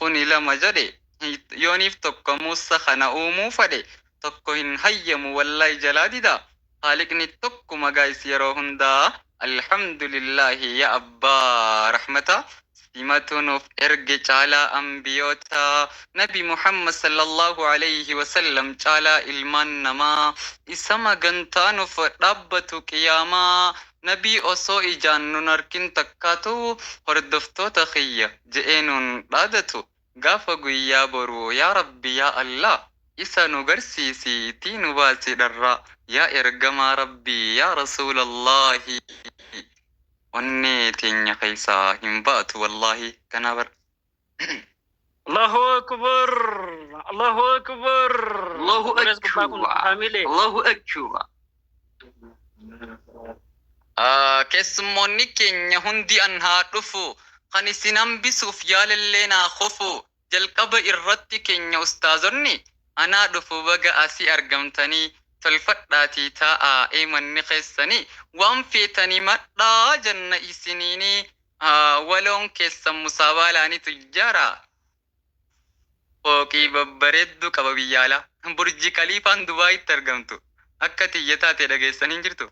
kuni lama jedhe yooniif tokko muussa kana uumuu fadhe tokko hin hayyamu wallahi jalaa dida haaliqni tokkuma gaayis yeroo hundaa alhamdulillahi ya abbaa rahmata simaatunuuf erge caalaa ambiyyoota nabi muhammad sallallahu alayhi wasallam caalaa ilmaan namaa isa magantaanuuf dhaabbatu qiyaamaa nabii osoo ijaan nun arkin takkaatu hordoftoota kiyya je'eenuun dhaadatu gaafa guyyaa boruu yaa rabbi yaa allah isa nu garsiisi tiinu baasi dharraa yaa ergamaa rabbii yaa rasuulallahi onni teenya keessaa hin baatu wallahi kana bar Allahu akbar Allahu akbar Allahu akbar Allahu akbar keessummoonni keenya hundi an haa dhufu kan isin hambisuuf yaalallee naa qofu jalqaba irratti keenya ustaazonni anaa dhufu baga asii argamtanii tolfadhaatii taa'aa eemanni keessanii waan feetanii madhaa janna isiniini waloon keessan musaabaalaanii tujjaara fooqii babbareeddu qaba biyyaalaa burji kaliifaan dubaayitti argamtu akka tiyya taate dhageessanii jirtu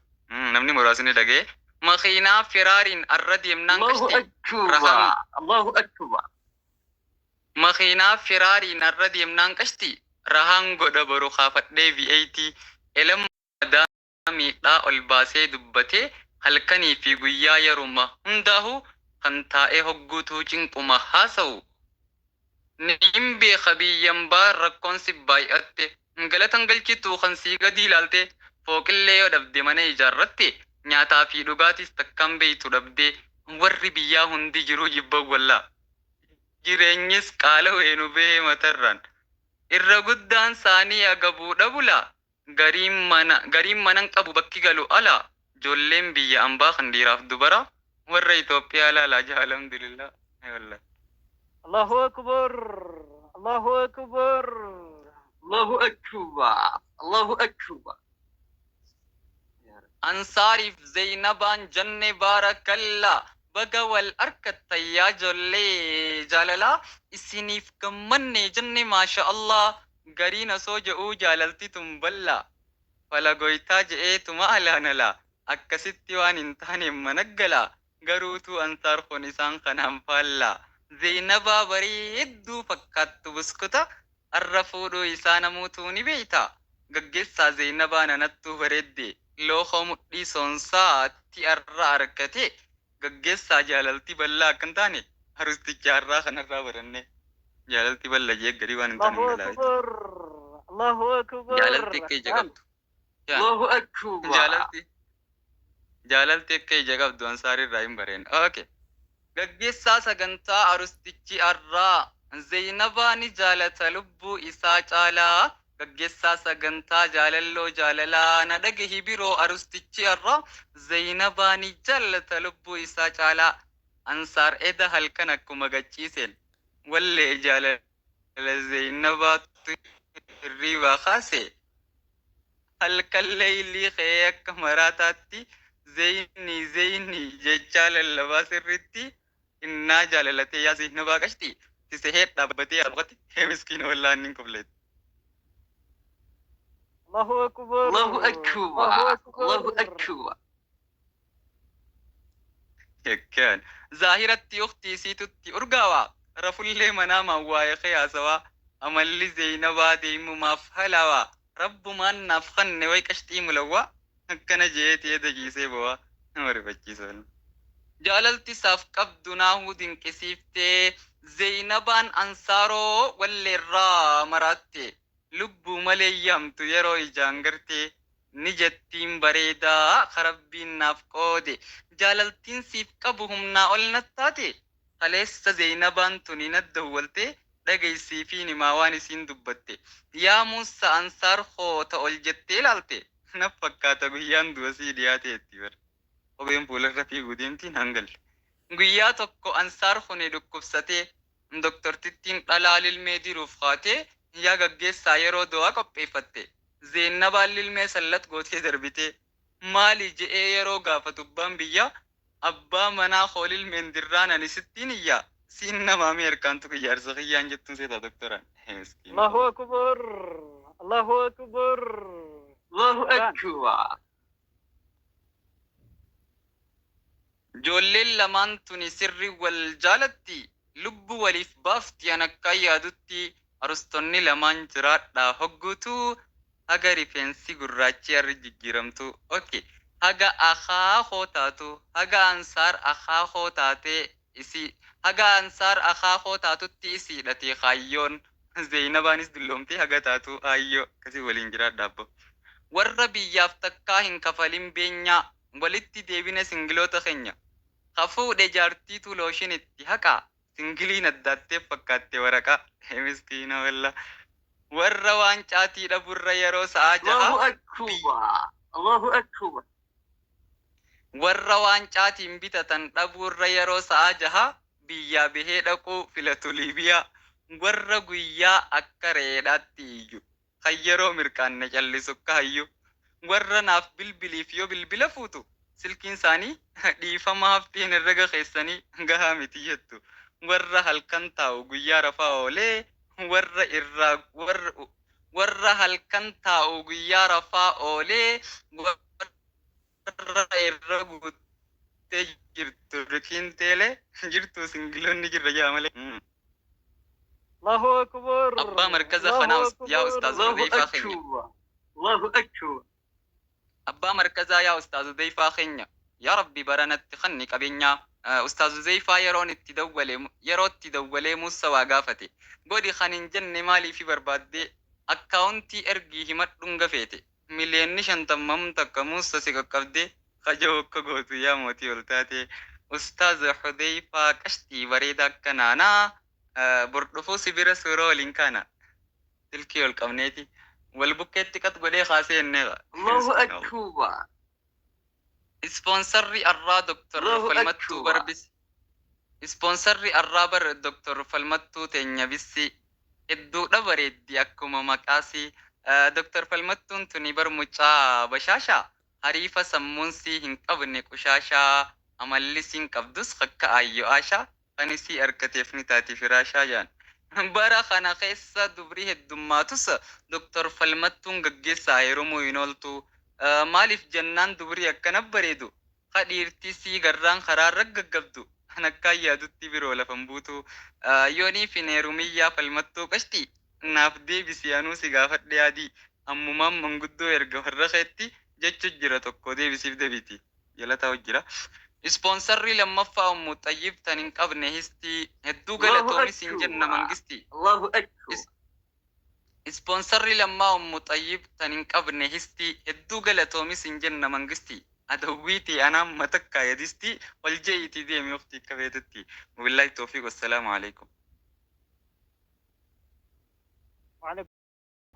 namni muraasni dhagee makiinaa firaariin arra deemnaan Allahu akbar makiinaa firaariin arra deemnaan qashti rahaan godha boru kaafadhee V8 elama miidhaa ol baasee dubbatee halkanii fi guyyaa yeruma hundaahu kan taa'ee hogguutuu cinquma haasa'u nin beeka biyyan baan rakkoon si baay'atte galatan galchituu kan sii gadi ilaalte fooqillee yoo dhabde mana ijaarratte nyaataa fi dhugaatis takkaan beeytu dhabde warri biyyaa hundi jiruu jibban wallaa jireenyis qaala weenu bahee matarraan irra guddaan saanii agabuudha bula gariin manan qabu bakki galu ala ijoolleen biyya ambaa kan dhiiraaf dubara warra Itoophiyaa laalaa jaa alhamdulillah wallahi Allahu akbar Allahu akbar Allahu akbar Allahu akbar ansaariif zaynabaan janne baarakallaa baga wal arkatayyaa ijoollee jaalalaa isiniif gammanne jenne maasha Allah gariin osoo je'uu jaalalti tumballaa falagoytaa je'eetuma alaanalaa akkasitti waan hin taane managgalaa garuutu ansaar kun isaan kanaan faallaa zaynabaa bareedduu fakkaattu buskuta arra fuudhuu isaa namuutuu ni beeyta gaggeessaa zaynabaa nanattuu bareedde lookoo mudhii soonsaatti arra arkate gaggeessaa jaalalti ballaa akkan taane harusticha arraa kanarraa baranne jaalalti balla jee gadi waan hin taane Allahu akbar jaalalti akka ija qabdu Allahu akbar jaalalti akka ija qabdu ansaarirraa hin bareen okay gaggeessaa sagantaa harustichi arraa zaynabaa ni jaalata lubbuu isaa caalaa gaggeessaa sagantaa jaalalloo jaalalaa na dhagahi biroo harustichi arra zaynabaa ni jaalata lubbuu isaa caalaa ansaar eda halkan akkuma gachiiseen wallee jaalala zaynabaatu hirriibaa kaase halkan leeylii kee akka maraataatti zayni jechaa lallabaa sirritti innaa jaalalatee yaa zaynabaa qashti tise heed dhaabbatee yaabqati hee miskiina wallaan nin kubleet Allahu akbar Allahu akbar Allahu akbar yakkan zahiratti ukhti situtti urgawa rafullee manama waa'ee qiyaasawa amalli zaynabaa deemumaaf halawa rabbumaan naaf kanne way qashtii mulawwa akkana jeetee dagiisee bawa nama rifachiisa jaalalti saaf qabdu naahu dinqisiiftee zaynabaan ansaaroo walleerraa maraatte lubbuu malee yaamtu yeroo ijaan gartee ni jettiin bareedaa karabbiin naaf qoode jaalaltiin siif qabu humnaa ol nattaate kaleessa zaynabaan tuni nadda huwalte dhageessii fi nimaa waan isiin dubbatte yaa muusa ansaar hoota ol jettee ilaalte naf fakkaata guyyaan du'asii dhiyaateetti bar kopheen fuularra fiiguu deemtiin hangalle guyyaa tokko ansaar kuni dhukkubsatee doktortittiin dhalaa lilmee diruuf kaatee yaa gaggeessaa yeroo du'aa qopheeffatte zaynabaan lilmee sallat gootee darbite maali je'ee yeroo gaafatu abbaan biyya abbaa manaa hoolilmeen dirraan ani sittiin iyyaa سينا ما أمريكان تكيار سخيان جتون سيدا دكتوران مسكين الله أكبر الله أكبر الله أذان. أكبر. جولين لمان توني سري والجالتي لب وليف بافتي أنا كايا دوتي أرستوني لمان جرات دا هقوتو هاga rifeensi gurraachi harri jijjiiramtu okay haga akaakoo taatu haga ansaar akaakoo taatee isi haga ansaar akaakoo taatutti isiidhate kaayyoon zeenabaanis dulloomtee haga taatu ayyoo kasi waliin jiraadhaabbo warra biyyaaf takkaa hin kafalin beenyaa walitti deebina singiloota keenya kafuudhe jaartiitu looshinitti haqaa singiliin addaattee fakkaatte waraqaa miskiina walla warra waancaatii dhaburra yeroo sa'aa jaha الله أكبر. الله أكبر. warra waancaatiin bitatan dhaburra yeroo sa'aa jaha biyyaa bahee dhaquu filatu liibiyaa warra guyyaa akka reedhaatti iyyu kan yeroo mirkaanne callisu kaayyu warra naaf bilbiliif yoo bilbila fuutu silkiin isaanii dhiifama haftiin herrega keessanii gahaa miti jettu warra halkan taa'u guyyaa rafaa oolee warra irraa warra halkan taa'u guyyaa rafaa oolee warra irra guuttee jirtu rikiin teelee jirtu singiloonni jirra jaa malee. الله أكبر أبا مركز الله خنا أكبر. يا أستاذ الله ضيفا خنيا أكبر. الله أكبر. أبا مركز يا أستاذ ضيفا خنيا يا ربي برنت خني قبينيا أستاذ زيفا يرون التدولي موسى وقافتي بودي خانين جن مالي في بربادي أكاونتي أرجي همت دنغفيتي مليون نشان تمام تكا موسى سيكاكفدي خجو كغوتو يا موتي ولتاتي أستاذ حذيفا كشتي بريدا كنانا بردفو سبير سورو لينكانا تلكي والكونيتي والبوكيتي كتبولي خاسي النغا الله أكبر. سبونسري الرا دكتور الله فالمتو أكبر. بربس سبونسري الرا بر دكتور فالمتو تنيا بسي ادو دبريدي اكما مقاسي دكتور فالمتو تني برمچا بشاشا حريفة سمونسي هنقبني قشاشا عملي سين قبدس خك ايو آشا خنسي اركتفني تاتي فراشا جان برا خنا خيسا دبري هدوماتوس دكتور فالمتو غجيسا يرومو ينولتو maaliif jennaan dubrii akkana bareedu kadhiirtisii garraan karaa raggagabdu nakkaa yaadutti biroo lafan buutu yoonii fi neerumiyyaa falmattuu qashti naaf deebisi anuu si gaafadhe yaadii ammumaan manguddoo erga warra keetti jechu jira tokko deebisiif deebiti jalataa hojjira ispoonsarri lammaffaa ummu xayyib tan hin qabne histii hedduu galatoomis hin jenna mangisti الله أكبر. سبونسري لما أم طيب تنين قبل هستي هدو غلطومي سنجن منغستي أدويتي أنا متكا يدستي والجيتي دي ميوختي كبيدتي وبالله التوفيق والسلام عليكم. وعليكم